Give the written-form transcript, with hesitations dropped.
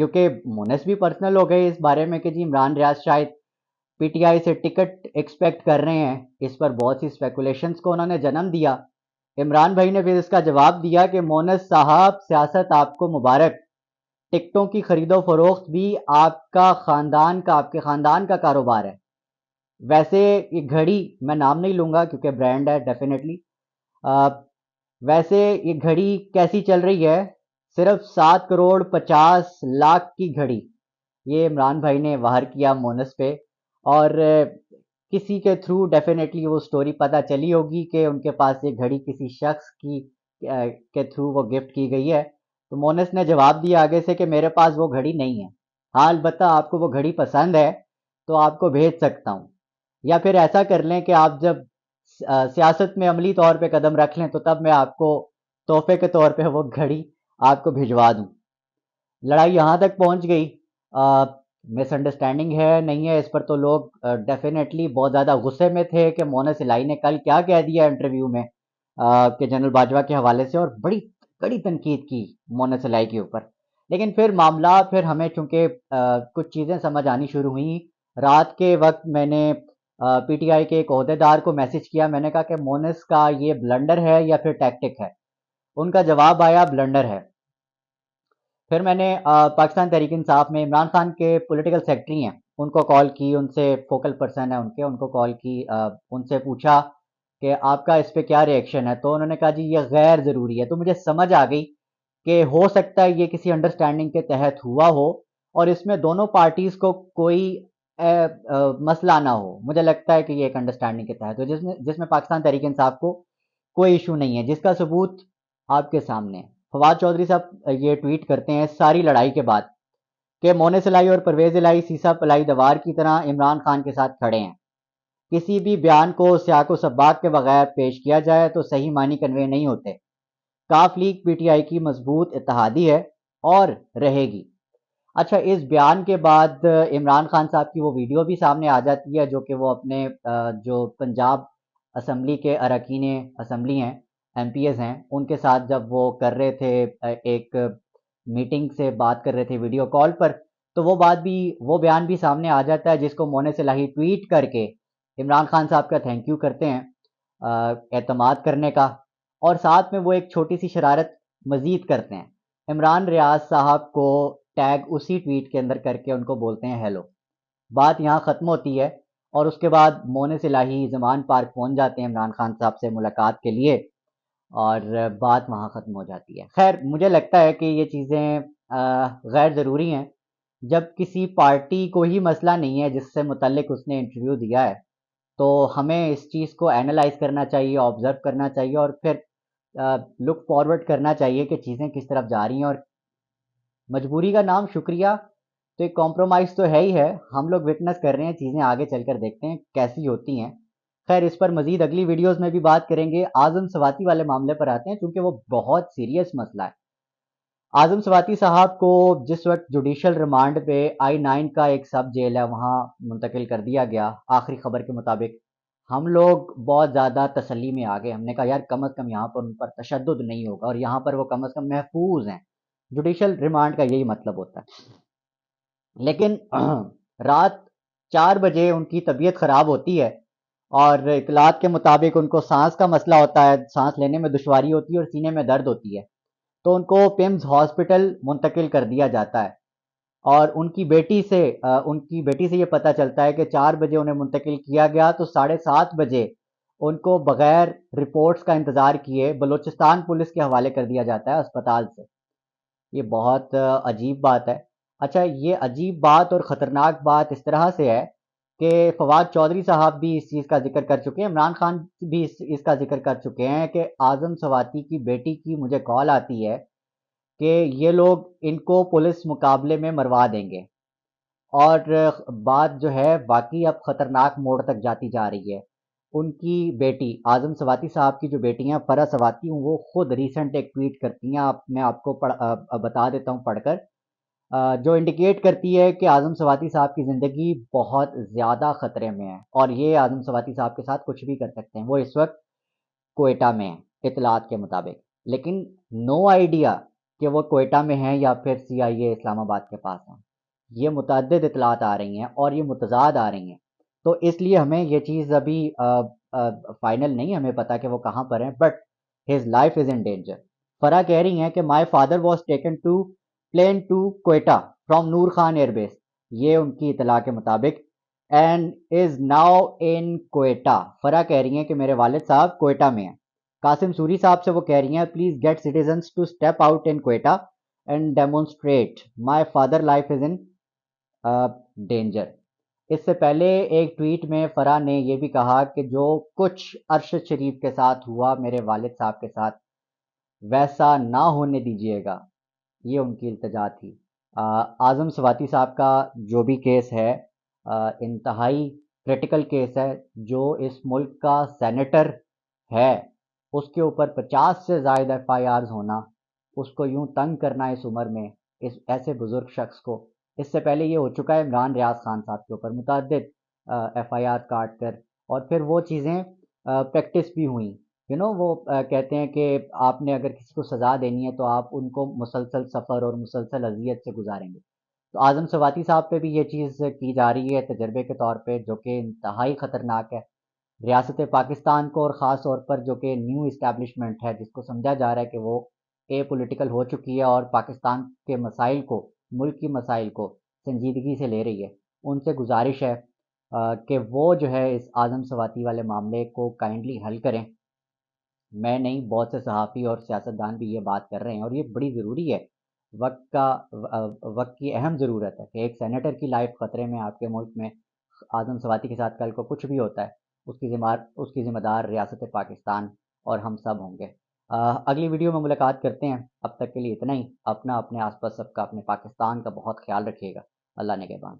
کیونکہ مونس بھی پرسنل ہو گئے اس بارے میں کہ جی عمران ریاض شاید پی ٹی آئی سے ٹکٹ ایکسپیکٹ کر رہے ہیں. اس پر بہت سی اسپیکولیشنز کو انہوں نے جنم دیا. عمران بھائی نے پھر اس کا جواب دیا کہ مونس صاحب سیاست آپ کو مبارک، ٹکٹوں کی خرید و فروخت بھی آپ کا خاندان کا، آپ کے خاندان کا کاروبار ہے. ویسے یہ گھڑی میں نام نہیں لوں گا کیونکہ برانڈ ہے ڈیفینیٹلی. ویسے یہ گھڑی کیسی چل رہی ہے؟ صرف 7 کروڑ 50 لاکھ کی گھڑی یہ عمران بھائی نے وہر کیا مونس پہ. اور کسی کے تھرو ڈیفینیٹلی وہ سٹوری پتہ چلی ہوگی کہ ان کے پاس یہ گھڑی کسی شخص کی کے تھرو وہ گفٹ کی گئی ہے. تو مونس نے جواب دیا آگے سے کہ میرے پاس وہ گھڑی نہیں ہے. ہاں البتہ آپ کو وہ گھڑی پسند ہے تو آپ کو بھیج سکتا ہوں، یا پھر ایسا کر لیں کہ آپ جب سیاست میں عملی طور پہ قدم رکھ لیں تو تب میں آپ کو تحفے کے طور پہ وہ گھڑی آپ کو بھجوا دوں. لڑائی یہاں تک پہنچ گئی. مس انڈرسٹینڈنگ ہے نہیں ہے اس پر تو لوگ ڈیفینیٹلی بہت زیادہ غصے میں تھے کہ مونس الہی نے کل کیا کہہ دیا انٹرویو میں کہ جنرل باجوہ کے حوالے سے، اور بڑی کڑی تنقید کی مونس الہی کے اوپر. لیکن پھر معاملہ پھر ہمیں چونکہ کچھ چیزیں سمجھ آنی شروع ہوئیں. رات کے وقت میں نے پی ٹی آئی کے ایک عہدیدار کو میسج کیا. میں نے کہا کہ مونس کا یہ بلنڈر ہے یا پھر ٹیکٹک ہے؟ ان کا جواب آیا بلنڈر ہے. پھر میں نے پاکستان تحریک انصاف میں عمران خان کے پولیٹیکل سیکرٹری ہیں ان کو کال کی، ان سے فوکل پرسن ہے ان کو کال کی، ان سے پوچھا کہ آپ کا اس پہ کیا ری ایکشن ہے. تو انہوں نے کہا جی یہ غیر ضروری ہے. تو مجھے سمجھ آ گئی کہ ہو سکتا ہے یہ کسی انڈرسٹینڈنگ کے تحت ہوا ہو اور اس میں دونوں پارٹیز کو کوئی مسئلہ نہ ہو. مجھے لگتا ہے کہ یہ ایک انڈرسٹینڈنگ کے تحت ہو جس میں پاکستان تحریک انصاف کو کوئی ایشو نہیں ہے، جس کا ثبوت آپ کے سامنے ہے. فواد چودھری صاحب یہ ٹویٹ کرتے ہیں ساری لڑائی کے بعد کہ مونس الہی اور پرویز الہی سیسا پلائی دوار کی طرح عمران خان کے ساتھ کھڑے ہیں. کسی بھی بیان کو سیاق و سباق کے بغیر پیش کیا جائے تو صحیح معنی کنوے نہیں ہوتے. کاف لیگ پی ٹی آئی کی مضبوط اتحادی ہے اور رہے گی. اچھا اس بیان کے بعد عمران خان صاحب کی وہ ویڈیو بھی سامنے آ جاتی ہے جو کہ وہ اپنے جو پنجاب اسمبلی کے اراکین اسمبلی ہیں، ایم پی ایز ہیں، ان کے ساتھ جب وہ کر رہے تھے ایک میٹنگ سے بات کر رہے تھے ویڈیو کال پر، تو وہ بیان بھی سامنے آ جاتا ہے جس کو مونس الہی ٹویٹ کر کے عمران خان صاحب کا تھینک یو کرتے ہیں اعتماد کرنے کا. اور ساتھ میں وہ ایک چھوٹی سی شرارت مزید کرتے ہیں، عمران ریاض صاحب کو ٹیگ اسی ٹویٹ کے اندر کر کے ان کو بولتے ہیں ہیلو. بات یہاں ختم ہوتی ہے اور اس کے بعد مونس الہی زمان پارک پہنچ جاتے ہیں عمران خان صاحب سے ملاقات کے لیے اور بات وہاں ختم ہو جاتی ہے. خیر مجھے لگتا ہے کہ یہ چیزیں غیر ضروری ہیں. جب کسی پارٹی کو ہی مسئلہ نہیں ہے جس سے متعلق اس نے انٹرویو دیا ہے تو ہمیں اس چیز کو اینالائز کرنا چاہیے، آبزرو کرنا چاہیے اور پھر لک فارورڈ کرنا چاہیے کہ چیزیں کس طرف جا رہی ہیں. اور مجبوری کا نام شکریہ، تو ایک کمپرومائز تو ہے ہی ہے. ہم لوگ وٹنس کر رہے ہیں، چیزیں آگے چل کر دیکھتے ہیں کیسی ہوتی ہیں. خیر اس پر مزید اگلی ویڈیوز میں بھی بات کریں گے. اعظم سواتی والے معاملے پر آتے ہیں کیونکہ وہ بہت سیریس مسئلہ ہے. اعظم سواتی صاحب کو جس وقت جوڈیشل ریمانڈ پہ I-9 کا ایک سب جیل ہے وہاں منتقل کر دیا گیا آخری خبر کے مطابق، ہم لوگ بہت زیادہ تسلی میں آ گئے. ہم نے کہا یار کم از کم یہاں پر ان پر تشدد نہیں ہوگا اور یہاں پر وہ کم از کم محفوظ ہیں. جوڈیشل ریمانڈ کا یہی مطلب ہوتا ہے. لیکن رات 4 بجے ان کی طبیعت خراب ہوتی ہے اور اطلاعات کے مطابق ان کو سانس کا مسئلہ ہوتا ہے، سانس لینے میں دشواری ہوتی ہے اور سینے میں درد ہوتی ہے. تو ان کو پیمز ہاسپٹل منتقل کر دیا جاتا ہے اور ان کی بیٹی سے یہ پتہ چلتا ہے کہ 4 بجے انہیں منتقل کیا گیا تو 7:30 بجے ان کو بغیر رپورٹس کا انتظار کیے بلوچستان پولیس کے حوالے کر دیا جاتا ہے اسپتال سے. یہ بہت عجیب بات ہے. اچھا یہ عجیب بات اور خطرناک بات اس طرح سے ہے کہ فواد چودھری صاحب بھی اس چیز کا ذکر کر چکے ہیں، عمران خان بھی اس کا ذکر کر چکے ہیں کہ اعظم سواتی کی بیٹی کی مجھے کال آتی ہے کہ یہ لوگ ان کو پولیس مقابلے میں مروا دیں گے. اور بات جو ہے واقعی اب خطرناک موڑ تک جاتی جا رہی ہے. ان کی بیٹی اعظم سواتی صاحب کی جو بیٹی ہیں فرح سواتی ہوں، وہ خود ریسنٹ ایک ٹویٹ کرتی ہیں، میں آپ کو بتا دیتا ہوں پڑھ کر، جو انڈیکیٹ کرتی ہے کہ اعظم سواتی صاحب کی زندگی بہت زیادہ خطرے میں ہے اور یہ اعظم سواتی صاحب کے ساتھ کچھ بھی کر سکتے ہیں. وہ اس وقت کوئٹہ میں ہیں اطلاعات کے مطابق، لیکن نو آئیڈیا کہ وہ کوئٹہ میں ہیں یا پھر CIA اسلام آباد کے پاس ہیں. یہ متعدد اطلاعات آ رہی ہیں اور یہ متضاد آ رہی ہیں. تو اس لیے ہمیں یہ چیز ابھی فائنل نہیں ہمیں پتا کہ وہ کہاں پر ہیں، but his life is in danger. Farah کہہ رہی ہیں کہ my father was taken to plane to Quetta from Noor Khan Air Base, یہ ان کی اطلاع کے مطابق، and is now in Quetta. Farah کہہ رہی ہیں کہ میرے والد صاحب کوئٹہ میں ہیں. قاسم سوری صاحب سے وہ کہہ رہی ہیں please get citizens to step out in Quetta and demonstrate my father life is in danger. اس سے پہلے ایک ٹویٹ میں فرح نے یہ بھی کہا کہ جو کچھ ارشد شریف کے ساتھ ہوا میرے والد صاحب کے ساتھ ویسا نہ ہونے دیجیے گا. یہ ان کی التجا تھی. اعظم سواتی صاحب کا جو بھی کیس ہے انتہائی کریٹیکل کیس ہے. جو اس ملک کا سینیٹر ہے اس کے اوپر 50 سے زائد FIRs ہونا، اس کو یوں تنگ کرنا اس عمر میں، اس ایسے بزرگ شخص کو. اس سے پہلے یہ ہو چکا ہے عمران ریاض خان صاحب کے اوپر متعدد FIR کاٹ کر، اور پھر وہ چیزیں پریکٹس بھی ہوئیں. وہ کہتے ہیں کہ آپ نے اگر کسی کو سزا دینی ہے تو آپ ان کو مسلسل سفر اور مسلسل اذیت سے گزاریں گے. تو اعظم سواتی صاحب پہ بھی یہ چیز کی جا رہی ہے تجربے کے طور پہ، جو کہ انتہائی خطرناک ہے ریاست پاکستان کو، اور خاص طور پر جو کہ نیو اسٹیبلشمنٹ ہے جس کو سمجھا جا رہا ہے کہ وہ اے پولیٹیکل ہو چکی ہے اور پاکستان کے مسائل کو، ملک کی مسائل کو سنجیدگی سے لے رہی ہے. ان سے گزارش ہے کہ وہ جو ہے اس اعظم سواتی والے معاملے کو کائنڈلی حل کریں. میں نہیں، بہت سے صحافی اور سیاستدان بھی یہ بات کر رہے ہیں، اور یہ بڑی ضروری ہے. وقت کی اہم ضرورت ہے کہ ایک سینیٹر کی لائف خطرے میں آپ کے ملک میں. اعظم سواتی کے ساتھ کل کو کچھ بھی ہوتا ہے اس کی ذمہ دار ریاست پاکستان اور ہم سب ہوں گے. اگلی ویڈیو میں ملاقات کرتے ہیں. اب تک کے لیے اتنا ہی. اپنا اپنے آس پاس سب کا، اپنے پاکستان کا بہت خیال رکھیے گا. اللہ نگہبان.